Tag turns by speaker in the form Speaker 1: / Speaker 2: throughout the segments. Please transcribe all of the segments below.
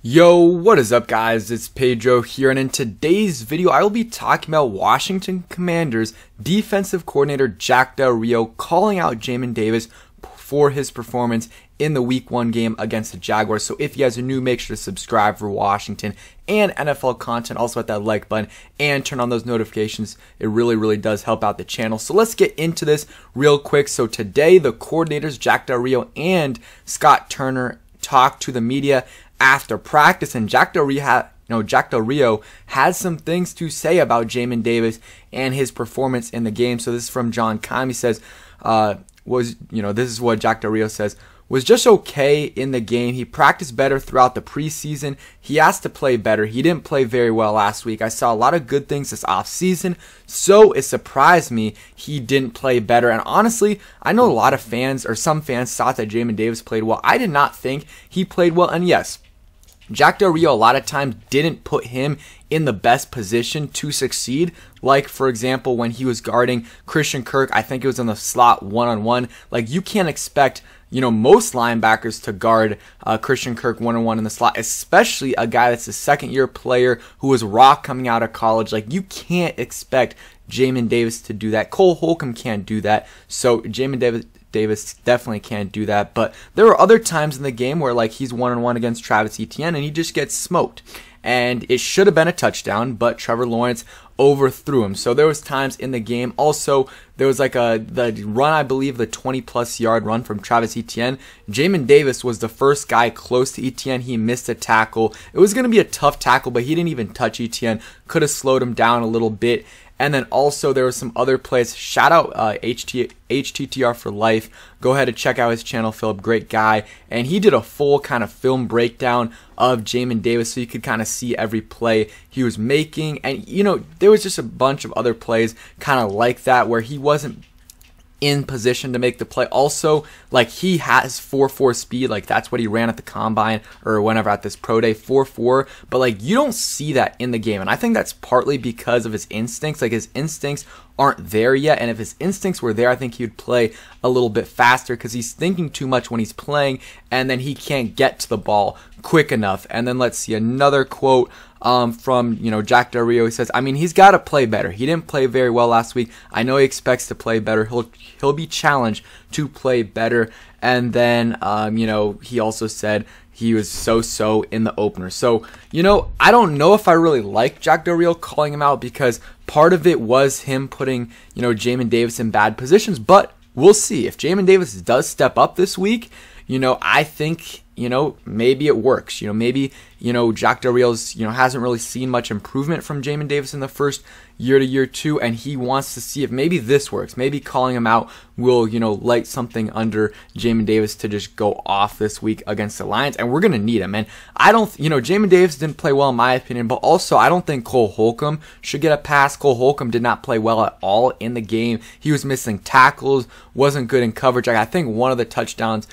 Speaker 1: Yo, what is up guys? It's Pedro here, and in today's video I will be talking about Washington Commanders defensive coordinator Jack Del Rio calling out Jamin Davis for his performance in the Week 1 game against the Jaguars. So if you guys are new, make sure to subscribe for Washington and NFL content. Also hit that like button and turn on those notifications. It really does help out the channel. So let's get into this real quick. So today the coordinators Jack Del Rio and Scott Turner talked to the media after practice, and Jack Del Rio had some things to say about Jamin Davis and his performance in the game. So this is from John Keim. He says, this is what Jack Del Rio says. Was just okay in the game. He practiced better throughout the preseason. He asked to play better. He didn't play very well last week. I saw a lot of good things this offseason, so it surprised me he didn't play better. And honestly, I know a lot of fans, or some fans, thought that Jamin Davis played well. I did not think he played well, and yes, Jack Del Rio a lot of times didn't put him in the best position to succeed. Like, for example, when he was guarding Christian Kirk, I think it was in the slot one-on-one. Like, you can't expect, most linebackers to guard Christian Kirk one-on-one in the slot, especially a guy that's a second-year player who was raw coming out of college. Like, you can't expect Jamin Davis to do that. Cole Holcomb can't do that. So Jamin Davis definitely can't do that. But there were other times in the game where, like, he's one-on-one against Travis Etienne and he just gets smoked. And it should have been a touchdown, but Trevor Lawrence overthrew him. So there was times in the game. Also, there was like the run, I believe, the 20-plus yard run from Travis Etienne. Jamin Davis was the first guy close to Etienne. He missed a tackle. It was going to be a tough tackle, but he didn't even touch Etienne. Could have slowed him down a little bit. And then also there were some other plays. Shout out HTTR for life. Go ahead and check out his channel, Philip. Great guy. And he did a full kind of film breakdown of Jamin Davis, so you could kind of see every play he was making. And, there was just a bunch of other plays kind of like that where he wasn't in position to make the play. Also, like, he has 4.4 speed. Like, that's what he ran at the combine or whenever at this pro day, 4.4. But, like, you don't see that in the game. And I think that's partly because of his instincts. Like, his instincts aren't there yet. And if his instincts were there, I think he would play a little bit faster because he's thinking too much when he's playing, and then he can't get to the ball quick enough. And then let's see another quote from Jack Del Rio. He says, he's got to play better. He didn't play very well last week. I know he expects to play better. He'll be challenged to play better. And then he also said he was so in the opener. So, I don't know if I really like Jack Del Rio calling him out, because part of it was him putting, Jamin Davis in bad positions. But we'll see. If Jamin Davis does step up this week, I think, maybe it works. Maybe, Jack Del Rio's, hasn't really seen much improvement from Jamin Davis in the first year to year two, and he wants to see if maybe this works. Maybe calling him out will, light something under Jamin Davis to just go off this week against the Lions, and we're going to need him. And I don't, Jamin Davis didn't play well in my opinion, but also I don't think Cole Holcomb should get a pass. Cole Holcomb did not play well at all in the game. He was missing tackles, wasn't good in coverage. I think one of the touchdowns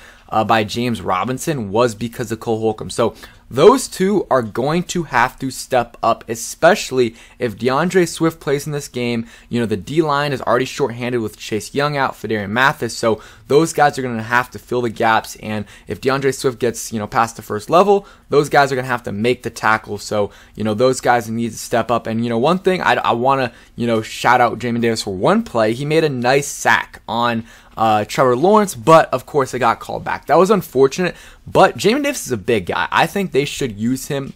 Speaker 1: by James Robinson was because of Cole Holcomb. So those two are going to have to step up, especially if DeAndre Swift plays in this game. The D-line is already shorthanded with Chase Young out, Phidarian Mathis, so those guys are going to have to fill the gaps. And if DeAndre Swift gets, past the first level, those guys are going to have to make the tackle. So, those guys need to step up. And, one thing I want to, shout out Jamin Davis for one play. He made a nice sack on Trevor Lawrence, but of course it got called back. That was unfortunate, but Jamin Davis is a big guy. I think they should use him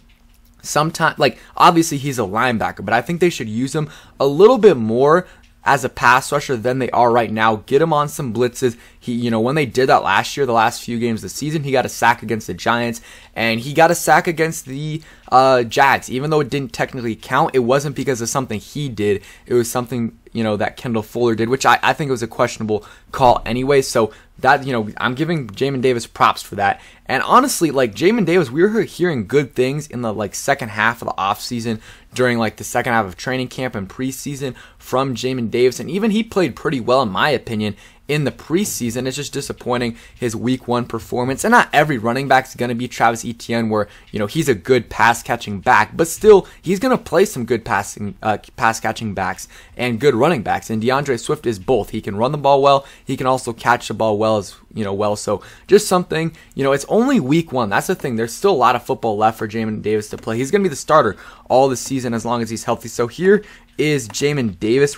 Speaker 1: sometime. Like, obviously he's a linebacker, but I think they should use him a little bit more as a pass rusher than they are right now. Get him on some blitzes. He, when they did that last year, the last few games of the season, he got a sack against the Giants, and he got a sack against the Jags. Even though it didn't technically count, it wasn't because of something he did. It was something, that Kendall Fuller did, which I think was a questionable call anyway. So that, I'm giving Jamin Davis props for that. And honestly, like, Jamin Davis, we were hearing good things in the, second half of the offseason, during, the second half of training camp and preseason from Jamin Davis. And even he played pretty well, in my opinion, in the preseason. It's just disappointing, his Week 1 performance. And not every running back is going to be Travis Etienne, where, he's a good pass-catching back. But still, he's going to play some good pass-catching backs and good running backs. And DeAndre Swift is both. He can run the ball well. He can also catch the ball well well. So just something, it's only week 1. That's the thing. There's still a lot of football left for Jamin Davis to play. He's going to be the starter all the season as long as he's healthy. So here is Jamin Davis,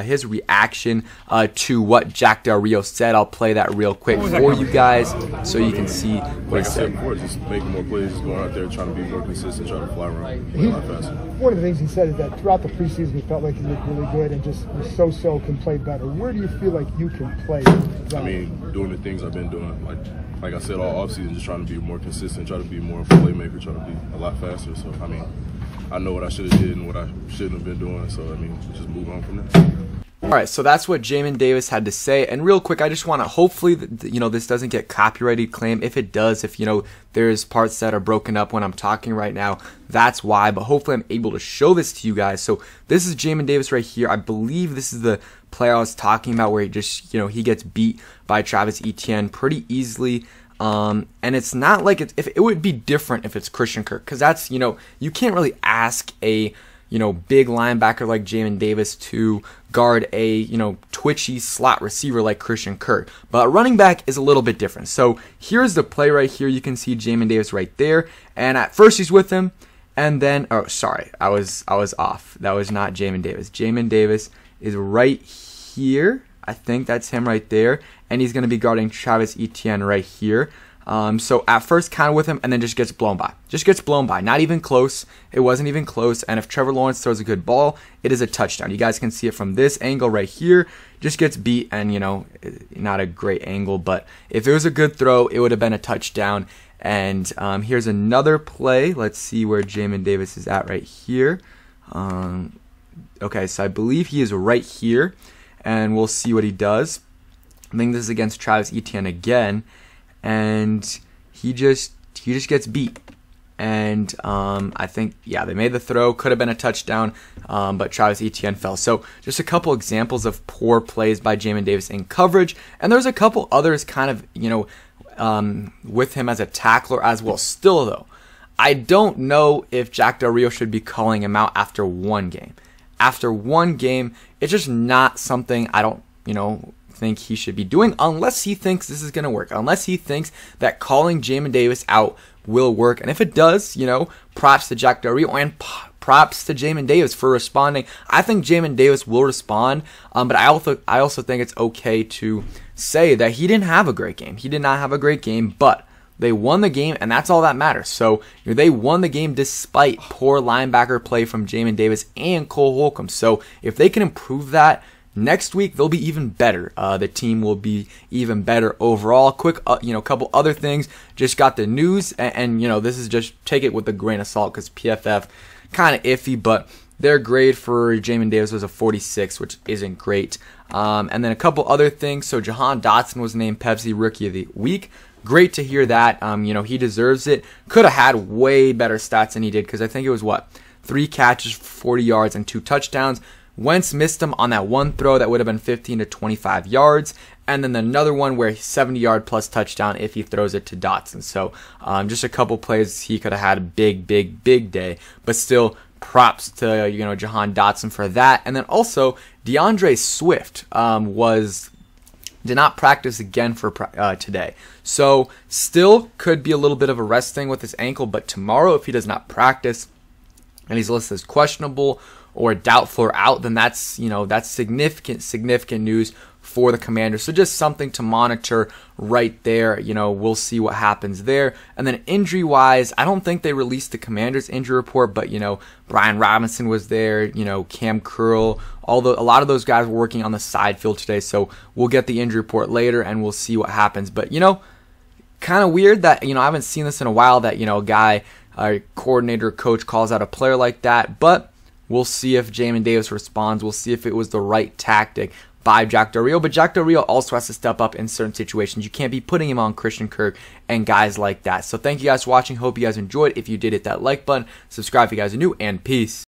Speaker 1: his reaction to what Jack Del Rio said. I'll play that real quick for you guys so you can see what he said.
Speaker 2: Before, just making more plays, just going out there, trying to be more consistent, trying to fly around a lot faster.
Speaker 3: One of the things he said is that throughout the preseason, he felt like he looked really good and just so can play better. Where do you feel like you can play better?
Speaker 2: I mean, doing the things I've been doing, like I said, all offseason, just trying to be more consistent, try to be more of a playmaker, try to be a lot faster. So, I mean, I know what I should have did and what I shouldn't have been doing. So, I mean, just move on from there.
Speaker 1: All right, so that's what Jamin Davis had to say. And real quick, I just want to hopefully, this doesn't get copyrighted claim. If it does, if, there's parts that are broken up when I'm talking right now, that's why. But hopefully I'm able to show this to you guys. So this is Jamin Davis right here. I believe this is the play I was talking about where he just, he gets beat by Travis Etienne pretty easily. And it's not like if it would be different if it's Christian Kirk, because that's, you can't really ask a big linebacker like Jamin Davis to guard a, twitchy slot receiver like Christian Kirk. But running back is a little bit different. So here's the play right here. You can see Jamin Davis right there. And at first he's with him. And then, oh, sorry, I was off. That was not Jamin Davis. Jamin Davis is right here. I think that's him right there. And he's going to be guarding Travis Etienne right here. So at first kind of with him and then just gets blown by. Just gets blown by. Not even close. It wasn't even close. And if Trevor Lawrence throws a good ball, it is a touchdown. You guys can see it from this angle right here. Just gets beat and, not a great angle. But if it was a good throw, it would have been a touchdown. And here's another play. Let's see where Jamin Davis is at right here. Okay, so I believe he is right here. And we'll see what he does. I think this is against Travis Etienne again. And he just gets beat. And I think, yeah, they made the throw. Could have been a touchdown, but Travis Etienne fell. So just a couple examples of poor plays by Jamin Davis in coverage. And there's a couple others kind of, with him as a tackler as well. Still, though, I don't know if Jack Del Rio should be calling him out after one game. After one game, it's just not something I don't, think he should be doing unless he thinks this is going to work. Unless he thinks that calling Jamin Davis out will work. And if it does, props to Jack Del Rio and props to Jamin Davis for responding. I think Jamin Davis will respond, but I also think it's okay to say that he didn't have a great game. He did not have a great game, but they won the game, and that's all that matters. So they won the game despite poor linebacker play from Jamin Davis and Cole Holcomb. So if they can improve that, next week they'll be even better. The team will be even better overall. Quick, couple other things. Just got the news, and this is just take it with a grain of salt because PFF kind of iffy, but their grade for Jamin Davis was a 46, which isn't great. And then a couple other things. So Jahan Dotson was named Pepsi Rookie of the Week. Great to hear that. He deserves it. Could have had way better stats than he did because I think it was 3 catches for 40 yards and 2 touchdowns. Wentz missed him on that one throw that would have been 15 to 25 yards. And then another one where 70-yard plus touchdown if he throws it to Dotson. So just a couple plays he could have had a big day. But still, props to Jahan Dotson for that. And then also, DeAndre Swift did not practice again for today. So still could be a little bit of a rest thing with his ankle. But tomorrow, if he does not practice and he's listed as questionable or doubtful or out, then that's significant news for the Commanders. So just something to monitor right there. We'll see what happens there. And then injury-wise, I don't think they released the Commanders injury report, but Brian Robinson was there, Cam Curl, a lot of those guys were working on the side field today. So we'll get the injury report later and we'll see what happens. But kind of weird that I haven't seen this in a while that a guy, a coordinator, coach calls out a player like that, but we'll see if Jamin Davis responds. We'll see if it was the right tactic by Jack Del Rio. But Jack Del Rio also has to step up in certain situations. You can't be putting him on Christian Kirk and guys like that. So thank you guys for watching. Hope you guys enjoyed. If you did, hit that like button. Subscribe if you guys are new. And peace.